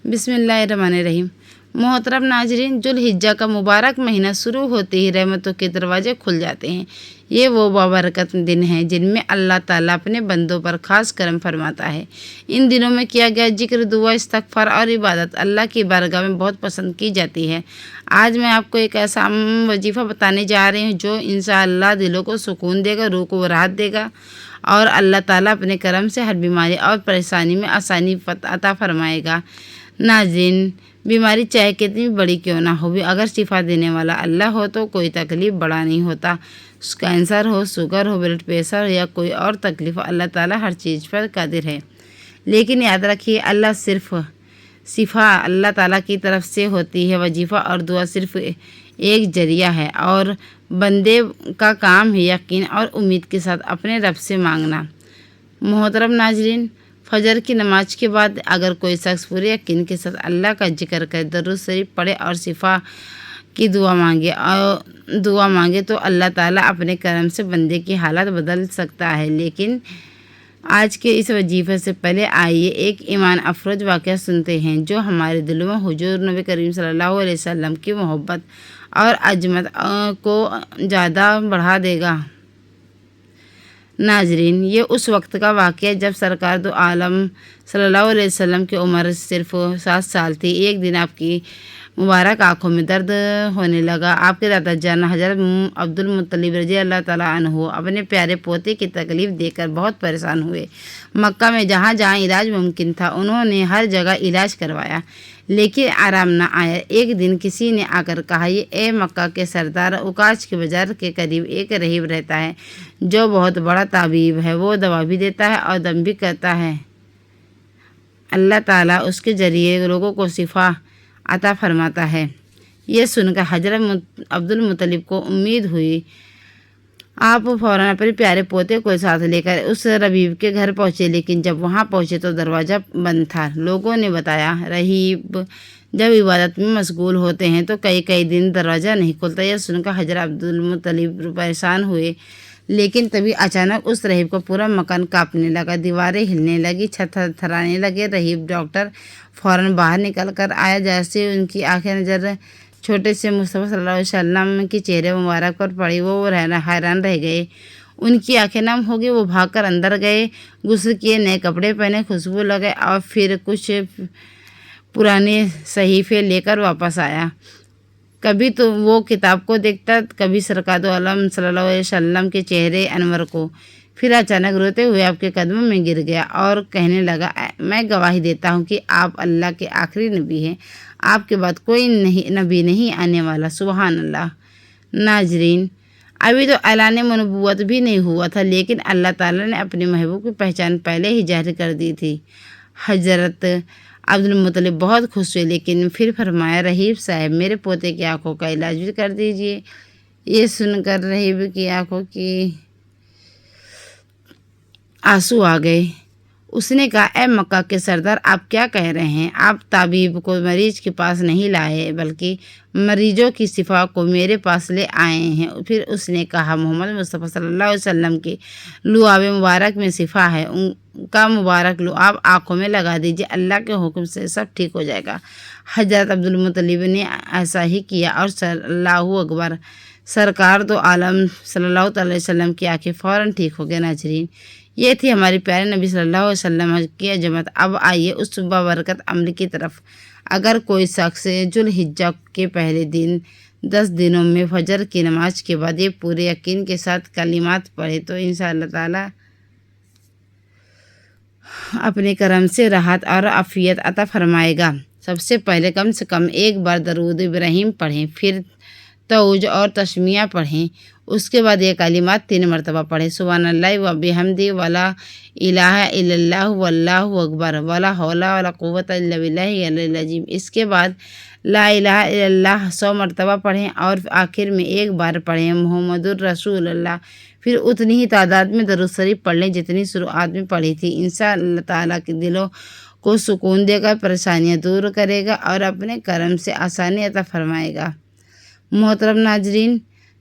بسم اللہ الرحمن الرحیم۔ محترم ناظرین، ذوالحجہ کا مبارک مہینہ شروع ہوتے ہی رحمتوں کے دروازے کھل جاتے ہیں۔ یہ وہ بابرکت دن ہیں جن میں اللہ تعالیٰ اپنے بندوں پر خاص کرم فرماتا ہے۔ ان دنوں میں کیا گیا ذکر، دعا، استغفار اور عبادت اللہ کی بارگاہ میں بہت پسند کی جاتی ہے۔ آج میں آپ کو ایک ایسا وظیفہ بتانے جا رہی ہوں جو انشاءاللہ دلوں کو سکون دے گا، روح کو راحت دے گا اور اللہ تعالیٰ اپنے کرم سے ہر بیماری اور پریشانی میں آسانی عطا فرمائے گا۔ ناظرین، بیماری چاہے کتنی بڑی کیوں نہ ہو، اگر شفا دینے والا اللہ ہو تو کوئی تکلیف بڑا نہیں ہوتا۔ کینسر ہو، شوگر ہو، بلڈ پریشر یا کوئی اور تکلیف، اللہ تعالیٰ ہر چیز پر قادر ہے۔ لیکن یاد رکھیے، صرف شفا اللہ تعالیٰ کی طرف سے ہوتی ہے۔ وظیفہ اور دعا صرف ایک ذریعہ ہے اور بندے کا کام ہے یقین اور امید کے ساتھ اپنے رب سے مانگنا۔ محترم ناظرین، فجر کی نماز کے بعد اگر کوئی شخص پورے یقین کے ساتھ اللہ کا ذکر کرے، درود شریف پڑھے اور شفا کی دعا مانگے تو اللہ تعالیٰ اپنے کرم سے بندے کی حالت بدل سکتا ہے۔ لیکن آج کے اس وظیفے سے پہلے آئیے ایک ایمان افروز واقعہ سنتے ہیں جو ہمارے دلوں میں حضور نبی کریم صلی اللہ علیہ وسلم کی محبت اور عظمت کو زیادہ بڑھا دے گا۔ ناظرین، یہ اس وقت کا واقعہ جب سرکار دو عالم صلی اللہ علیہ وسلم کی عمر صرف 7 سال تھی۔ ایک دن آپ کی مبارک آنکھوں میں درد ہونے لگا۔ آپ کے دادا جان حضرت عبدالمطلب رضی اللہ تعالیٰ عنہ اپنے پیارے پوتے کی تکلیف دیکھ کر بہت پریشان ہوئے۔ مکہ میں جہاں جہاں علاج ممکن تھا انہوں نے ہر جگہ علاج کروایا لیکن آرام نہ آیا۔ ایک دن کسی نے آ کر کہا، اے مکہ کے سردار، اوکاش کے بازار کے قریب ایک رہیب رہتا ہے جو بہت بڑا طبیب ہے۔ وہ دوا بھی دیتا ہے اور دم بھی کرتا ہے۔ اللہ تعالیٰ اس کے ذریعے لوگوں کو شفا عطا فرماتا ہے۔ یہ سن کر حضرت عبدالمطلب کو امید ہوئی۔ آپ فوراً اپنے پیارے پوتے کو ساتھ لے کر اس ربیب کے گھر پہنچے، لیکن جب وہاں پہنچے تو دروازہ بند تھا۔ لوگوں نے بتایا، رہیب جب عبادت میں مشغول ہوتے ہیں تو کئی دن دروازہ نہیں کھلتا۔ یہ سن کر حضرت عبدالمطلب پریشان ہوئے، لیکن تبھی اچانک اس رہیب کا پورا مکان کانپنے لگا، دیواریں ہلنے لگی، چھت تھرانے لگے۔ رہیب ڈاکٹر فوراً باہر نکل کر آیا۔ جیسے ان کی آنکھیں نظر چھوٹے سے مصطفیٰ صلی اللہ علیہ وسلم کے چہرے مبارک پر پڑی، وہ حیران رہ گئے۔ ان کی آنکھیں نم ہو گئی۔ وہ بھاگ کر اندر گئے، غسل کیے، نئے کپڑے پہنے، خوشبو لگائے اور پھر کچھ پرانے صحیفے لے کر واپس آیا۔ کبھی تو وہ کتاب کو دیکھتا، کبھی سرکار دو عالم صلی اللہ علیہ وسلم کے چہرے انور کو۔ پھر اچانک روتے ہوئے آپ کے قدموں میں گر گیا اور کہنے لگا، میں گواہی دیتا ہوں کہ آپ اللہ کے آخری نبی ہیں، آپ کے بعد کوئی نبی نہیں آنے والا۔ سبحان اللہ۔ ناظرین، ابھی تو اعلان نبوت بھی نہیں ہوا تھا لیکن اللہ تعالیٰ نے اپنے محبوب کی پہچان پہلے ہی ظاہر کر دی تھی۔ حضرت عبدالمطلب بہت خوش ہوئے لیکن پھر فرمایا، رہیب صاحب، میرے پوتے کی آنکھوں کا علاج بھی کر دیجیے۔ یہ سن کر رہیب کی آنکھوں کی آنسو آ گئے۔ اس نے کہا، اے مکہ کے سردار، آپ کیا کہہ رہے ہیں؟ آپ طبیب کو مریض کے پاس نہیں لائے بلکہ مریضوں کی شفا کو میرے پاس لے آئے ہیں۔ پھر اس نے کہا، محمد مصطفیٰ صلی اللہ علیہ وسلم کے لعاب مبارک میں شفا ہے، ان کا مبارک لعاب آنکھوں میں لگا دیجیے، اللہ کے حکم سے سب ٹھیک ہو جائے گا۔ حضرت عبدالمطلب نے ایسا ہی کیا اور اللہ اکبر، سرکار دو عالم صلی اللہ علیہ وسلم کی آنکھیں فوراً ٹھیک ہو گئے۔ ناظرین، یہ تھی ہمارے پیارے نبی صلی اللہ علیہ وسلم کی عظمت۔ اب آئیے اس بابرکت عمل کی طرف۔ اگر کوئی شخص ذوالحجہ کے پہلے دن 10 دنوں میں فجر کی نماز کے بعد یہ پورے یقین کے ساتھ کلمات پڑھے تو انشاءاللہ تعالیٰ اپنے کرم سے راحت اور عافیت عطا فرمائے گا۔ سب سے پہلے کم سے کم ایک بار درود ابراہیم پڑھیں، پھر تعوذ اور تسمیہ پڑھیں۔ اس کے بعد یہ کلمات 3 مرتبہ پڑھیں، سبحان اللہ و بحمدہ، ولا الہ الا اللہ، واللہ اکبر، ولا حول ولا قوت الا باللہ العلی العظیم۔ اس کے بعد لا الہ الا اللہ 100 مرتبہ پڑھیں اور آخر میں ایک بار پڑھیں محمد الرسول اللہ۔ پھر اتنی ہی تعداد میں درود شریف پڑھ لیں جتنی شروعات میں پڑھی تھی۔ انشاءاللہ تعالیٰ کے دلوں کو سکون دے گا، پریشانیاں دور کرے گا اور اپنے کرم سے آسانی عطا فرمائے گا۔ محترم ناظرین،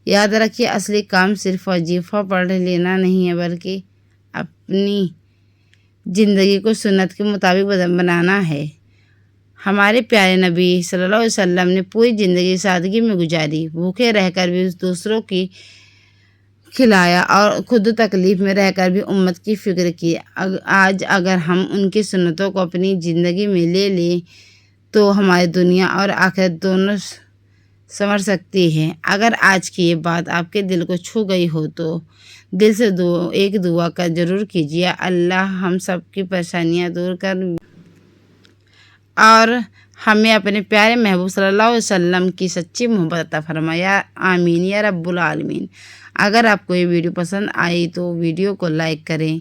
یاد رکھیے، اصلی کام صرف وظیفہ پڑھ لینا نہیں ہے بلکہ اپنی زندگی کو سنت کے مطابق بنانا ہے۔ ہمارے پیارے نبی صلی اللہ علیہ وسلم نے پوری زندگی سادگی میں گزاری، بھوکے رہ کر بھی دوسروں کی کھلایا اور خود تکلیف میں رہ کر بھی امت کی فکر کی۔ آج اگر ہم ان کی سنتوں کو اپنی زندگی میں لے لیں تو ہماری دنیا اور آخرت دونوں سنور سکتی ہے۔ اگر آج کی یہ بات آپ کے دل کو چھو گئی ہو تو دل سے ایک دعا کا ضرور کیجیے، اللہ ہم سب کی پریشانیاں دور کر اور ہمیں اپنے پیارے محبوب صلی اللہ علیہ وسلم کی سچی محبت عطا فرمائے، آمین یا رب العالمین۔ اگر آپ کو یہ ویڈیو پسند آئی تو ویڈیو کو لائک کریں،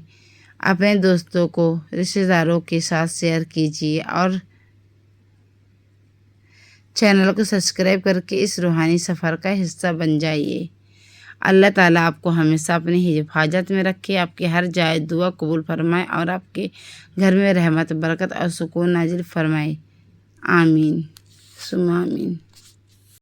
اپنے دوستوں کو، رشتہ داروں کے ساتھ شیئر کیجیے اور چینل کو سبسکرائب کر کے اس روحانی سفر کا حصہ بن جائیے۔ اللہ تعالیٰ آپ کو ہمیشہ اپنی حفاظت میں رکھے، آپ کی ہر جائز دعا قبول فرمائے اور آپ کے گھر میں رحمت، برکت اور سکون نازل فرمائے، آمین ثم آمین۔